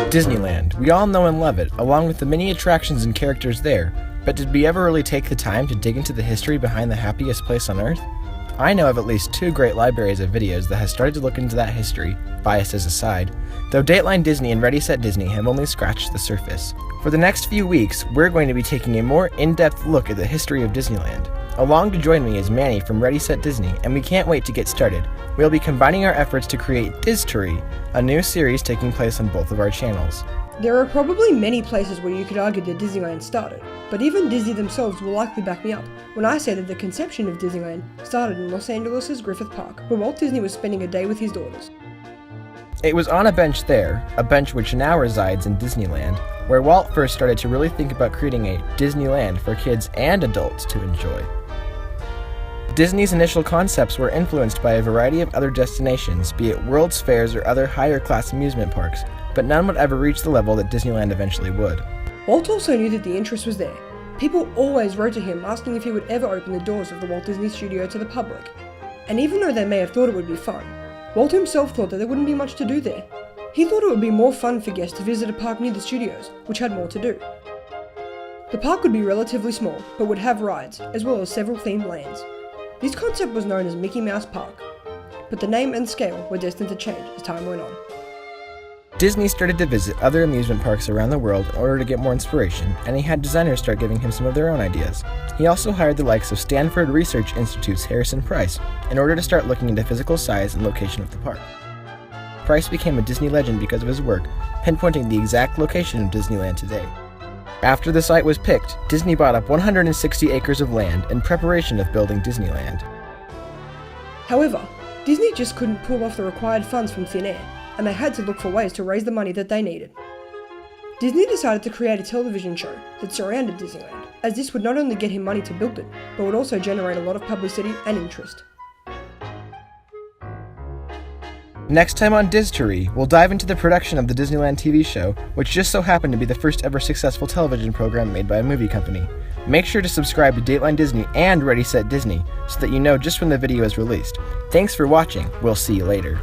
Disneyland. We all know and love it, along with the many attractions and characters there, but did we ever really take the time to dig into the history behind the happiest place on Earth? I know of at least 2 great libraries of videos that have started to look into that history, biases aside, though Dateline Disney and Ready Set Disney have only scratched the surface. For the next few weeks, we're going to be taking a more in-depth look at the history of Disneyland. Along to join me is Manny from Ready Set Disney, and we can't wait to get started. We'll be combining our efforts to create Distory, a new series taking place on both of our channels. There are probably many places where you could argue that Disneyland started, but even Disney themselves will likely back me up when I say that the conception of Disneyland started in Los Angeles' Griffith Park, where Walt Disney was spending a day with his daughters. It was on a bench there, a bench which now resides in Disneyland, where Walt first started to really think about creating a Disneyland for kids and adults to enjoy. Disney's initial concepts were influenced by a variety of other destinations, be it World's Fairs or other higher-class amusement parks, but none would ever reach the level that Disneyland eventually would. Walt also knew that the interest was there. People always wrote to him asking if he would ever open the doors of the Walt Disney Studio to the public. And even though they may have thought it would be fun, Walt himself thought that there wouldn't be much to do there. He thought it would be more fun for guests to visit a park near the studios, which had more to do. The park would be relatively small, but would have rides, as well as several themed lands. This concept was known as Mickey Mouse Park, but the name and scale were destined to change as time went on. Disney started to visit other amusement parks around the world in order to get more inspiration, and he had designers start giving him some of their own ideas. He also hired the likes of Stanford Research Institute's Harrison Price in order to start looking into physical size and location of the park. Price became a Disney legend because of his work, pinpointing the exact location of Disneyland today. After the site was picked, Disney bought up 160 acres of land in preparation of building Disneyland. However, Disney just couldn't pull off the required funds from thin air, and they had to look for ways to raise the money that they needed. Disney decided to create a television show that surrounded Disneyland, as this would not only get him money to build it, but would also generate a lot of publicity and interest. Next time on Distory, we'll dive into the production of the Disneyland TV show, which just so happened to be the first ever successful television program made by a movie company. Make sure to subscribe to Dateline Disney and Ready Set Disney so that you know just when the video is released. Thanks for watching, we'll see you later.